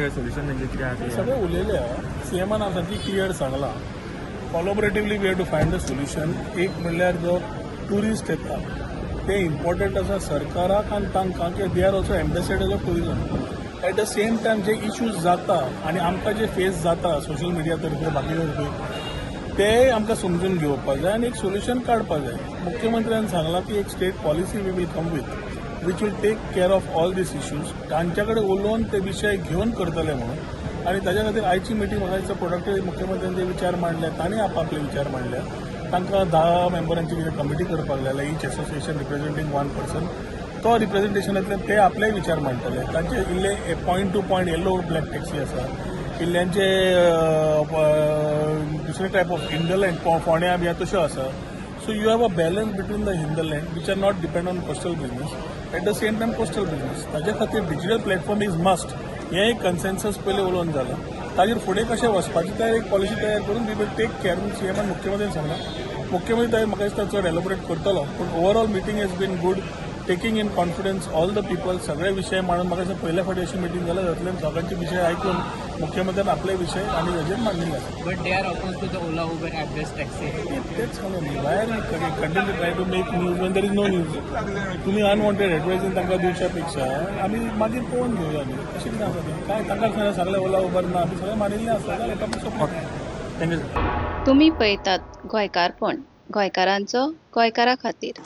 काय सोल्युशन म्हणजे कितें आहा तें? सगळे उलयले सीएमान आमची क्लियर सांगला collaboratively we have to find a solution. एक म्हणल्यार जो ट्युरिस्ट येता ते इम्पॉर्टंट आसा सरकाराक आनी तांकां की they are also ambassadors of tourism. Eight the same time जे इश्यूज जाता आनी आमकां जे फेस जाता सोशल मिडिया तर्फे बाकी तर्फे ते आमकां समजून घेवपाक जाय आनी एक सोल्युशन काडपाक जाय. मुख्यमंत्र्यान सांगलां की एक state policy we will come with which will take care of all these issues. तांच्या कडेन उलोवन ते विशय घेवन करतले म्हणून आनी ताच्या खातीर आयची मिटींग म्हाका दिसता प्रोडक्टीव मुख्यमंत्र्यान जे विचार मांडले तांणी आपले विचार मांडले. तांकां 10 मेंबरांची कितें कमिटी करपाक जाय ईच एसोसिएशन रिप्रेझेंटींग 1 पर्सन तो रिप्रेझेंटेशनांतल्यान ते आपले विचार मांडटले. तांचे इल्ले point to point yellow black taxi आसा किल्ल्यांचे दुसरे टायप ऑफ हिंदलँड फोंड्या बी तश्यो आसा. So you have a balance between the hinterland which are not depend on coastal business at the same time coastal business. ताच्या खातीर डिजिटल प्लॅटफॉर्म इज मस्ट. हें एक कन्सेन्सस पयलीं उलोवन जालां. ताजेर फुडें कशें वचपाची तयार एक पॉलिसी तयार करून वी वील टेक केअर म्हणून सीएमान मुख्यमंत्र्यान सांगलां. मुख्यमंत्री ताजेर म्हाका दिसता चड एलोबरेट करतलो पूण overall meeting has been good. Taking in confidence all the people सगळे विशय मांडून म्हाका दिसता पयल्या फावटी अशी मिटींग जाल्या जातल्यान सगळ्यांचे विशय आयकून मुख्यमंत्र्यान आपले विशय आनी हेजेर मांडिल्ले आसा. But they are opposed to the Ola Uber app-based taxi. तेच सांगून न्ही we are continue try to make news when there is no news. तुमी अनवॉन्टेड एडवर्टायझींग तांकां दिवच्या पेक्षा आमी मागीर पळोवन घेवया न्ही तशें कितें आसा तें काय तांकां सांगलें ओला उबर ना आमी सगळें मानिल्लें आसा जाल्यार एका सपोर्ट. थँक्यू. तुम्ही पळयतात गोंयकारपण गोंयकारांचो गोंयकारा खातीर.